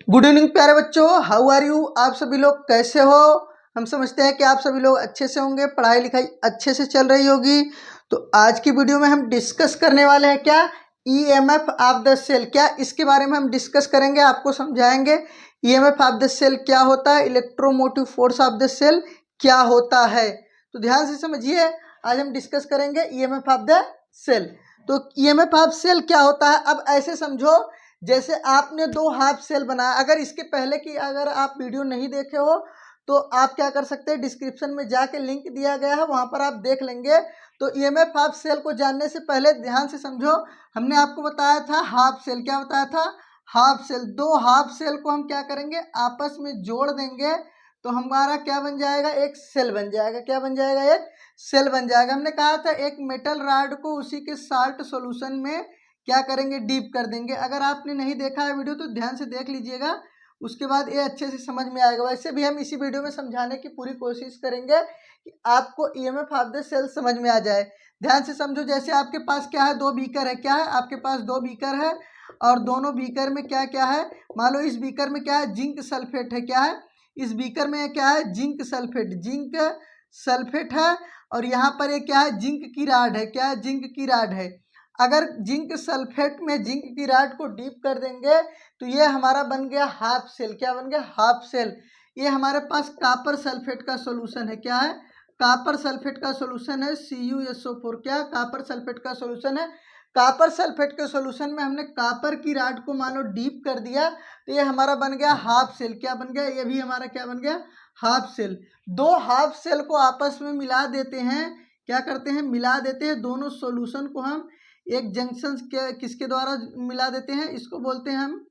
Good evening प्यारे बच्चों, how are you. आप सभी लोग कैसे हो। हम समझते हैं कि आप सभी लोग अच्छे से होंगे, पढ़ाई लिखाई अच्छे से चल रही होगी। तो आज की वीडियो में हम डिस्कस करने वाले हैं क्या, ईएमएफ ऑफ द सेल। क्या इसके बारे में हम डिस्कस करेंगे, आपको समझाएंगे ईएमएफ ऑफ द सेल क्या होता है, electromotive force of the cell क्या होता है। तो ध्यान से समझिए, आज हम डिस्कस करेंगे ईएमएफ ऑफ द सेल। तो ईएमएफ ऑफ सेल क्या होता है, अब ऐसे समझो जैसे आपने दो हाफ सेल बनाया। अगर इसके पहले की अगर आप वीडियो नहीं देखे हो तो आप क्या कर सकते हैं, डिस्क्रिप्शन में जाके लिंक दिया गया है, वहां पर आप देख लेंगे। तो ईएमएफ हाफ सेल को जानने से पहले ध्यान से समझो, हमने आपको बताया था हाफ सेल, क्या बताया था, हाफ सेल। दो हाफ सेल को हम क्या करेंगे, आपस में जोड़ देंगे तो हमारा क्या बन जाएगा, एक सेल बन जाएगा। क्या बन जाएगा, एक सेल बन जाएगा। हमने कहा था एक मेटल रॉड को उसी के साल्ट सॉल्यूशन में क्या करेंगे, डीप कर देंगे। अगर आपने नहीं देखा है वीडियो तो ध्यान से देख लीजिएगा, उसके बाद ये अच्छे से समझ में आएगा। वैसे भी हम इसी वीडियो में समझाने की पूरी कोशिश करेंगे कि आपको ईएमएफ ऑफ द सेल समझ में आ जाए। ध्यान से समझो, जैसे आपके पास क्या है, दो बीकर है। क्या है आपके पास, दो बीकर है और दोनों बीकर में क्या क्या है, मान लो इस बीकर में क्या है, जिंक सल्फेट है। क्या है इस बीकर में क्या है, जिंक सल्फेट, जिंक सल्फेट है। और यहाँ पर ये क्या है, जिंक की राड है। क्या है, जिंक की राड है। अगर जिंक सल्फेट में जिंक की राड को डीप कर देंगे तो ये हमारा बन गया हाफ सेल। क्या बन गया, हाफ सेल। ये हमारे पास कापर सल्फेट का सॉल्यूशन है। क्या है, कापर सल्फेट का सॉल्यूशन है CuSO4। क्या कापर सल्फेट का सॉल्यूशन है। कापर सल्फेट के सॉल्यूशन में हमने कापर की राड को मानो डीप कर दिया तो ये हमारा बन गया हाफ सेल। क्या बन गया, ये भी हमारा क्या बन गया, हाफ सेल। दो हाफ सेल को आपस में मिला देते हैं, क्या करते हैं, मिला देते हैं। दोनों सॉल्यूशन को हम एक जंक्शन के किसके द्वारा मिला देते हैं, इसको बोलते हैं हम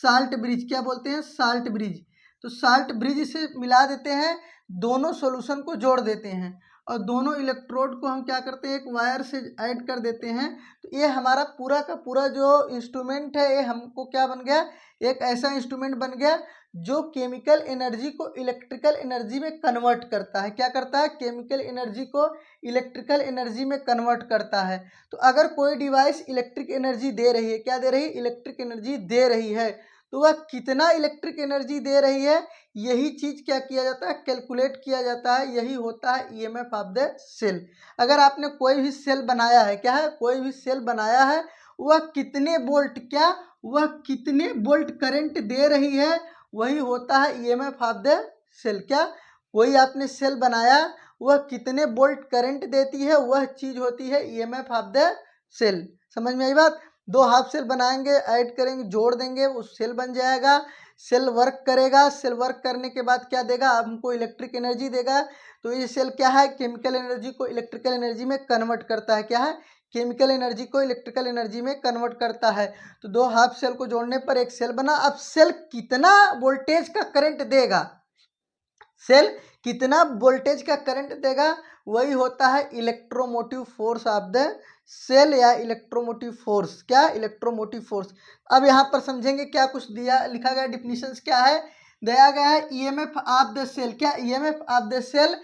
साल्ट ब्रिज। क्या बोलते हैं, साल्ट ब्रिज। तो साल्ट ब्रिज से मिला देते हैं, दोनों सॉल्यूशन को जोड़ देते हैं और दोनों इलेक्ट्रोड को हम क्या करते हैं, एक वायर से ऐड कर देते हैं। तो ये हमारा पूरा का पूरा जो इंस्ट्रूमेंट है, ये हमको क्या बन गया, एक ऐसा इंस्ट्रूमेंट बन गया जो केमिकल एनर्जी को इलेक्ट्रिकल एनर्जी में कन्वर्ट करता है। क्या करता है, केमिकल एनर्जी को इलेक्ट्रिकल एनर्जी में कन्वर्ट करता है। तो अगर कोई डिवाइस इलेक्ट्रिक एनर्जी दे रही है, क्या दे रही है, इलेक्ट्रिक एनर्जी दे रही है, तो वह कितना इलेक्ट्रिक एनर्जी दे रही है, यही चीज क्या किया जाता है, कैलकुलेट किया जाता है। यही होता है ईएमएफ ऑफ द सेल। अगर आपने कोई भी सेल बनाया है, क्या है, कोई भी सेल बनाया है, वह कितने वोल्ट, क्या वह कितने वोल्ट करंट दे रही है, वही होता है ईएमएफ ऑफ द सेल। क्या कोई आपने सेल बनाया, वह कितने वोल्ट करंट देती है, वह चीज होती है ईएमएफ ऑफ द सेल। समझ में आई बात। दो हाफ सेल बनाएंगे, ऐड करेंगे, जोड़ देंगे, वो सेल बन जाएगा। सेल वर्क करेगा, सेल वर्क करने के बाद क्या देगा, हमको इलेक्ट्रिक एनर्जी देगा। तो ये सेल क्या है, केमिकल एनर्जी को इलेक्ट्रिकल एनर्जी में कन्वर्ट करता है। क्या है, केमिकल एनर्जी को इलेक्ट्रिकल एनर्जी में कन्वर्ट करता है। तो दो हाफ सेल को जोड़ने पर एक सेल बना। अब सेल कितना वोल्टेज का करंट देगा, सेल कितना वोल्टेज का करंट देगा, वही होता है electromotive force of the cell या इलेक्ट्रोमोटिव फोर्स। क्या, इलेक्ट्रोमोटिव फोर्स। अब यहाँ पर समझेंगे क्या कुछ दिया, लिखा गया डिफिनीशंस क्या है, दिया गया है ईएमएफ ऑफ द सेल। क्या EMF of the cell,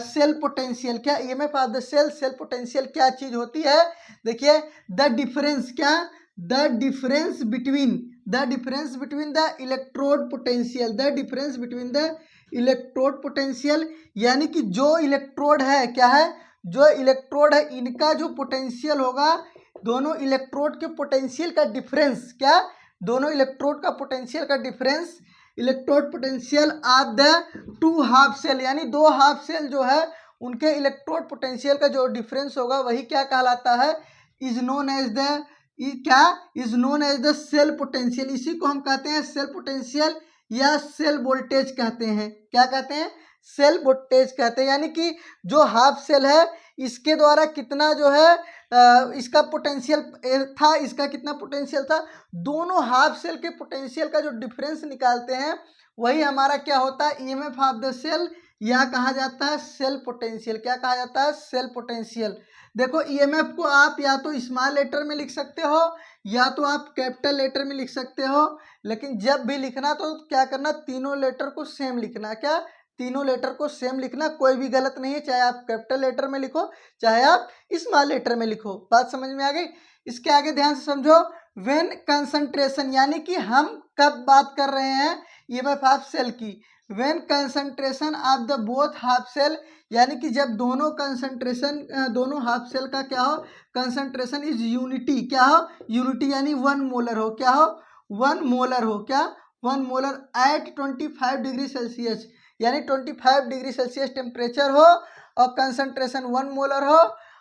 cell potential. क्या EMF of the cell, cell potential क्या चीज होती है, देखिए द डिफरेंस। क्या, the difference between, the difference between the electrode potential, the difference between the electrode potential, यानी कि जो इलेक्ट्रोड है, क्या है, जो इलेक्ट्रोड है इनका जो पोटेंशियल होगा, दोनों इलेक्ट्रोड के पोटेंशियल का डिफरेंस। क्या, दोनों इलेक्ट्रोड का पोटेंशियल का difference, electrode potential of the two half cell, यानी दो हाफ सेल जो है उनके इलेक्ट्रोड पोटेंशियल का जो डिफरेंस होगा वही क्या कहलाता है, इज नोन एज द, क्या, is known as the cell potential. इसी को हम कहते हैं सेल पोटेंशियल या सेल वोल्टेज कहते हैं। क्या कहते हैं, सेल वोल्टेज कहते हैं। यानी कि जो हाफ सेल है इसके द्वारा कितना जो है इसका पोटेंशियल था, इसका कितना पोटेंशियल था, दोनों हाफ सेल के पोटेंशियल का जो डिफरेंस निकालते हैं वही हमारा क्या होता है, ईएमएफ ऑफ द सेल, या कहा जाता है सेल पोटेंशियल। क्या कहा जाता है, सेल पोटेंशियल। देखो ईएमएफ को आप या तो स्मॉल लेटर में लिख सकते हो या तो आप कैपिटल लेटर में लिख सकते हो, लेकिन जब भी लिखना तो क्या करना, तीनों लेटर को सेम लिखना। क्या, तीनों लेटर को सेम लिखना, कोई भी गलत नहीं है, चाहे आप कैपिटल लेटर में लिखो चाहे आप स्मॉल लेटर में लिखो। बात समझ में आ गई। इसके आगे ध्यान से समझो, व्हेन कंसंट्रेशन, यानी कि हम कब बात कर रहे हैं ईएमएफ ऑफ सेल की, when concentration of the both half cell, यानी कि जब दोनों कंसंट्रेशन दोनों हाफ सेल का क्या हो, कंसंट्रेशन इज यूनिटी, क्या हो, यूनिटी, यानी 1 मोलर हो, क्या हो, 1 मोलर हो, क्या, 1 मोलर एट 25 डिग्री सेल्सियस, यानी 25 डिग्री सेल्सियस टेम्परेचर हो और कंसंट्रेशन 1 मोलर हो,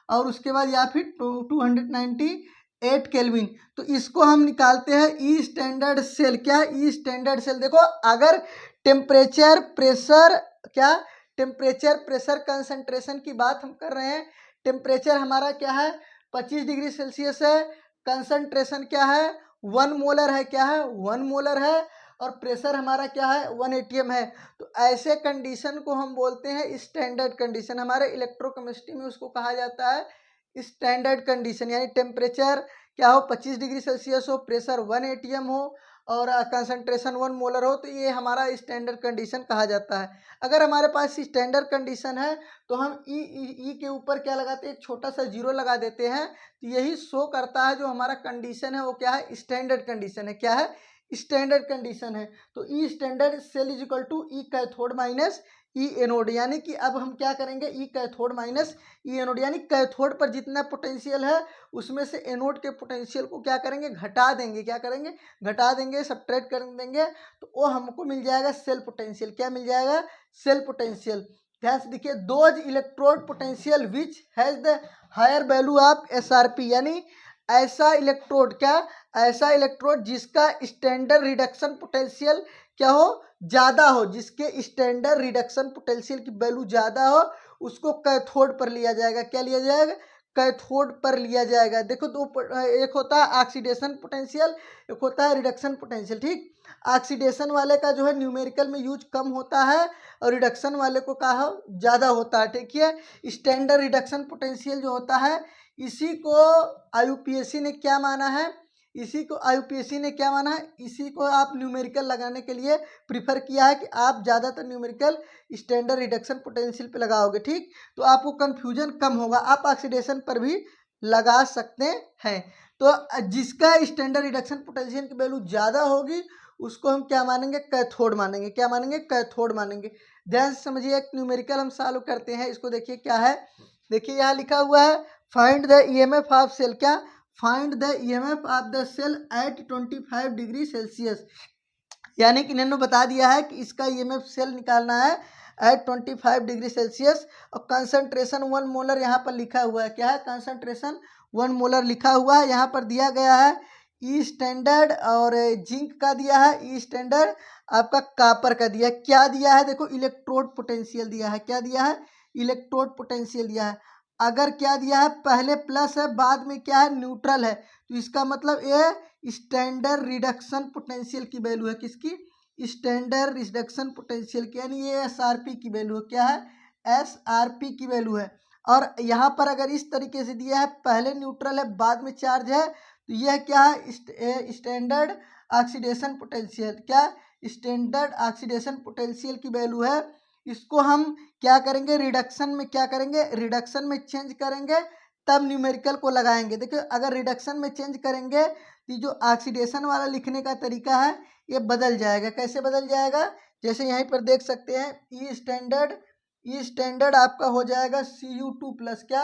और उसके बाद या फिर 298 केल्विन, तो इसको हम निकालते हैं ई स्टैंडर्ड सेल, क्या, ई स्टैंडर्ड सेल। देखो अगर टेम्परेचर प्रेशर, क्या, टेम्परेचर प्रेशर कंसंट्रेशन की बात हम कर रहे हैं, टेम्परेचर हमारा क्या है 25 डिग्री सेल्सियस है, कंसंट्रेशन क्या है 1 मोलर है, क्या है 1 मोलर है, और प्रेशर हमारा क्या है 1 atm है, तो ऐसे कंडीशन को हम बोलते हैं स्टैंडर्ड कंडीशन। हमारे इलेक्ट्रोकेमिस्ट्री में उसको कहा जाता है स्टैंडर्ड कंडीशन, यानी टेम्परेचर क्या हो 25 डिग्री सेल्सियस हो, प्रेशर 1 atm हो और कंसंट्रेशन 1 मोलर हो, तो ये हमारा स्टैंडर्ड कंडीशन कहा जाता है। अगर हमारे पास स्टैंडर्ड कंडीशन है तो हम ई के ऊपर क्या लगाते हैं, एक छोटा सा जीरो लगा देते हैं, तो यही शो करता है जो हमारा कंडीशन है वो क्या है, स्टैंडर्ड कंडीशन है, क्या है, स्टैंडर्ड कंडीशन है। तो E standard cell is equal to E cathode minus E anode, यानी कि अब हम क्या करेंगे, E cathode minus E anode, यानी कैथोड पर जितना पोटेंशियल है उसमें से एनोड के पोटेंशियल को क्या करेंगे, घटा देंगे, क्या करेंगे, घटा देंगे, सब्ट्रैक्ट कर देंगे, तो वो हमको मिल जाएगा सेल पोटेंशियल, क्या मिल जाएगा, सेल पोटेंशियल। ध्यान से देखिए, those electrode potential which has the higher value of SRP, यानी ऐसा इलेक्ट्रोड, क्या, ऐसा इलेक्ट्रोड जिसका स्टैंडर्ड रिडक्शन पोटेंशियल क्या हो, ज़्यादा हो, जिसके स्टैंडर्ड रिडक्शन पोटेंशियल की वैल्यू ज़्यादा हो, उसको कैथोड पर लिया जाएगा, क्या लिया जाएगा, कैथोड पर लिया जाएगा। देखो दो एक होता है ऑक्सीडेशन पोटेंशियल, एक होता है रिडक्शन पोटेंशियल, ठीक। ऑक्सीडेशन वाले का जो है न्यूमेरिकल में यूज कम होता है और रिडक्शन वाले को कहा ज़्यादा होता है, ठीक है। स्टैंडर्ड रिडक्शन पोटेंशियल जो होता है इसी को आईयूपीएसी ने क्या माना है, इसी को आईयूपीएसी ने क्या माना है, इसी को आप न्यूमेरिकल लगाने के लिए प्रीफर किया है कि आप ज़्यादातर न्यूमेरिकल स्टैंडर्ड रिडक्शन पोटेंशियल पे लगाओगे, ठीक, तो आपको कंफ्यूजन कम होगा, आप ऑक्सीडेशन पर भी लगा सकते हैं। तो जिसका स्टैंडर्ड रिडक्शन पोटेंशियल की वैल्यू ज़्यादा होगी उसको हम क्या मानेंगे, कैथोड मानेंगे, क्या मानेंगे, कैथोड मानेंगे। ध्यान से समझिए, एक न्यूमेरिकल हम सॉल्व करते हैं, इसको देखिए क्या है, देखिए यहाँ लिखा हुआ है find the EMF of cell, क्या, find the EMF of the cell at 25 degree Celsius, यानी कि इन्होंने बता दिया है कि इसका ईएमएफ सेल निकालना है एट 25 डिग्री सेल्सियस, और कंसंट्रेशन 1 मोलर यहाँ पर लिखा हुआ है, क्या है, कंसंट्रेशन 1 मोलर लिखा हुआ है, यहाँ पर दिया गया है ई स्टैंडर्ड और जिंक का दिया है, ई स्टैंडर्ड आपका कापर का दिया है, क्या दिया है, देखो इलेक्ट्रोड पोटेंशियल दिया है, क्या दिया है, इलेक्ट्रोड पोटेंशियल दिया है। अगर क्या दिया है, पहले प्लस है बाद में क्या है, न्यूट्रल है, तो इसका मतलब ये स्टैंडर्ड रिडक्शन पोटेंशियल की वैल्यू है, किसकी, स्टैंडर्ड रिडक्शन पोटेंशियल की, यानी ये एसआरपी की वैल्यू है, क्या है, एसआरपी की वैल्यू है। और यहाँ पर अगर इस तरीके से दिया है, पहले न्यूट्रल है बाद में चार्ज है, तो यह क्या है, स्टैंडर्ड ऑक्सीडेशन पोटेंशियल, क्या, स्टैंडर्ड ऑक्सीडेशन पोटेंशियल की वैल्यू है। इसको हम क्या करेंगे, रिडक्शन में क्या करेंगे, रिडक्शन में चेंज करेंगे तब न्यूमेरिकल को लगाएंगे। देखिए अगर रिडक्शन में चेंज करेंगे तो जो ऑक्सीडेशन वाला लिखने का तरीका है ये बदल जाएगा, कैसे बदल जाएगा, जैसे यहीं पर देख सकते हैं ई स्टैंडर्ड आपका हो जाएगा Cu2+, क्या,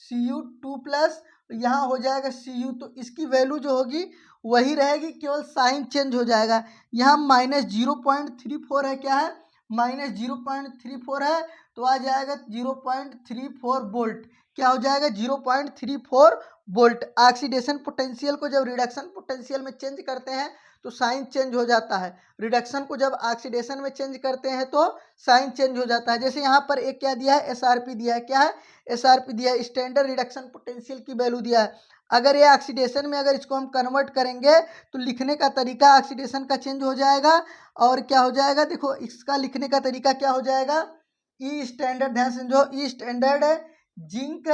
Cu2+, यहाँ हो जाएगा Cu, तो इसकी वैल्यू जो होगी वही रहेगी, केवल साइन चेंज हो जाएगा। यहाँ -0.34 है, क्या है, -0.34 है, तो आ जाएगा 0.34 वोल्ट, क्या हो जाएगा 0.34 वोल्ट। ऑक्सीडेशन पोटेंशियल को जब रिडक्शन पोटेंशियल में चेंज करते हैं तो साइन चेंज हो जाता है, रिडक्शन को जब ऑक्सीडेशन में चेंज करते हैं तो साइन चेंज हो जाता है। जैसे यहाँ पर एक क्या दिया है, एसआरपी दिया है, क्या है, एसआरपी दिया है, स्टैंडर्ड रिडक्शन पोटेंशियल की वैल्यू दिया है। अगर ये ऑक्सीडेशन में अगर इसको हम कन्वर्ट करेंगे तो लिखने का तरीका ऑक्सीडेशन का चेंज हो जाएगा, और क्या हो जाएगा, देखो इसका लिखने का तरीका क्या हो जाएगा, ई स्टैंडर्ड, ध्यान से जो ई स्टैंडर्ड है जिंक,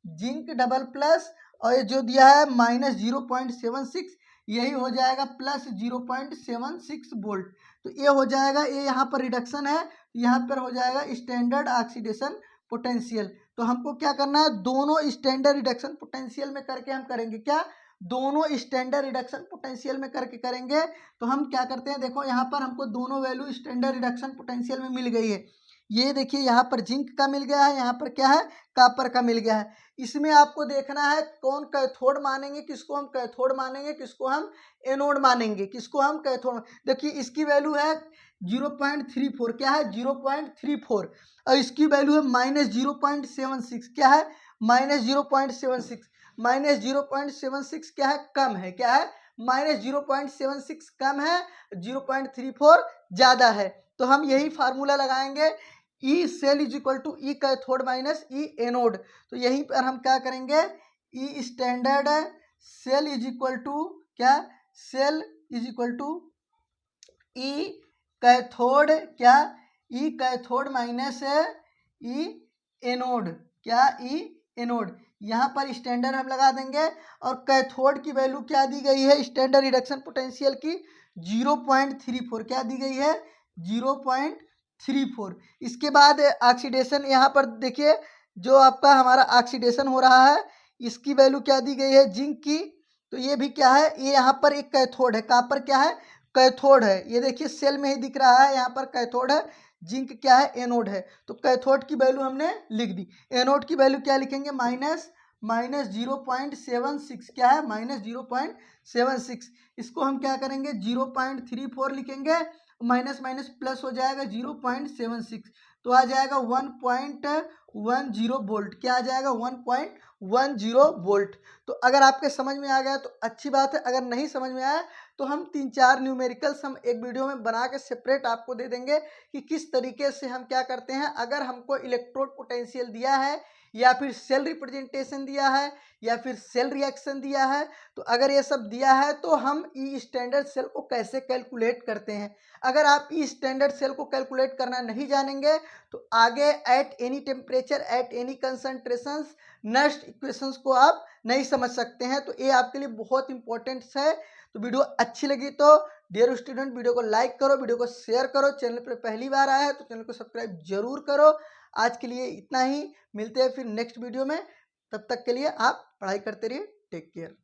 जिंक डबल प्लस, और ये जो दिया है -0.76, यही हो जाएगा +0.76 वोल्ट, तो ये हो जाएगा, ये यहाँ पर रिडक्शन है, यहाँ पर हो जाएगा स्टैंडर्ड ऑक्सीडेशन पोटेंशियल। तो हमको क्या करना है, दोनों स्टैंडर्ड रिडक्शन पोटेंशियल में करके हम करेंगे क्या, दोनों स्टैंडर्ड रिडक्शन पोटेंशियल में करके करेंगे। तो हम क्या करते हैं, देखो यहाँ पर हमको दोनों वैल्यू स्टैंडर्ड रिडक्शन पोटेंशियल में मिल गई है। ये देखिए यहाँ पर जिंक का मिल गया है, यहाँ पर क्या है, कॉपर का मिल गया है। इसमें आपको देखना है कौन कैथोड मानेंगे, किसको हम कैथोड मानेंगे, किसको हम एनोड मानेंगे, किसको हम कैथोड। देखिए इसकी वैल्यू है 0.34, क्या है 0.34, और इसकी वैल्यू है -0.76, क्या है -0.76, -0.76 क्या है, कम है, क्या है -0.76 कम है, 0.34 ज़्यादा है। तो हम यही फार्मूला लगाएंगे, E cell is equal to E cathode minus E anode. तो यहीं पर हम क्या करेंगे, E standard cell is equal to क्या, cell is equal to E cathode, क्या E cathode minus E anode, क्या ई एनोड। यहाँ पर स्टैंडर्ड हम लगा देंगे, और कैथोड की वैल्यू क्या दी गई है स्टैंडर्ड रिडक्शन पोटेंशियल की, 0.34, क्या दी गई है 0.34। इसके बाद ऑक्सीडेशन, यहाँ पर देखिए जो आपका हमारा ऑक्सीडेशन हो रहा है, इसकी वैल्यू क्या दी गई है जिंक की। तो ये भी क्या है, ये यहाँ पर एक कैथोड है, कॉपर क्या है, कैथोड है। ये देखिए सेल में ही दिख रहा है, यहाँ पर कैथोड है, जिंक क्या है, एनोड है। तो कैथोड की वैल्यू हमने लिख दी। एनोड की वैल्यू क्या लिखेंगे, माइनस 0.76, क्या है -0.76। इसको हम क्या करेंगे 0.34 लिखेंगे, माइनस माइनस प्लस हो जाएगा 0.76, तो आ जाएगा 1.10 वोल्ट, क्या आ जाएगा 1.10 वोल्ट। तो अगर आपके समझ में आ गया तो अच्छी बात है, अगर नहीं समझ में आया तो हम 3-4 न्यूमेरिकल्स हम एक वीडियो में बना के सेपरेट आपको दे देंगे कि किस तरीके से हम क्या करते हैं। अगर हमको इलेक्ट्रोड पोटेंशियल दिया है, या फिर सेल रिप्रेजेंटेशन दिया है, या फिर सेल रिएक्शन दिया है, तो अगर ये सब दिया है तो हम ई स्टैंडर्ड सेल को कैसे कैलकुलेट करते हैं। अगर आप ई स्टैंडर्ड सेल को कैलकुलेट करना नहीं जानेंगे तो आगे at any temperature at any concentrations next equations को आप नहीं समझ सकते हैं। तो ये आपके लिए बहुत इंपॉर्टेंट है। तो वीडियो अच्छी लगी तो डियर स्टूडेंट वीडियो को लाइक करो, वीडियो को शेयर करो, चैनल पर पहली बार आया है तो चैनल को सब्सक्राइब जरूर करो। आज के लिए इतना ही, मिलते हैं फिर नेक्स्ट वीडियो में, तब तक के लिए आप पढ़ाई करते रहिए, टेक केयर।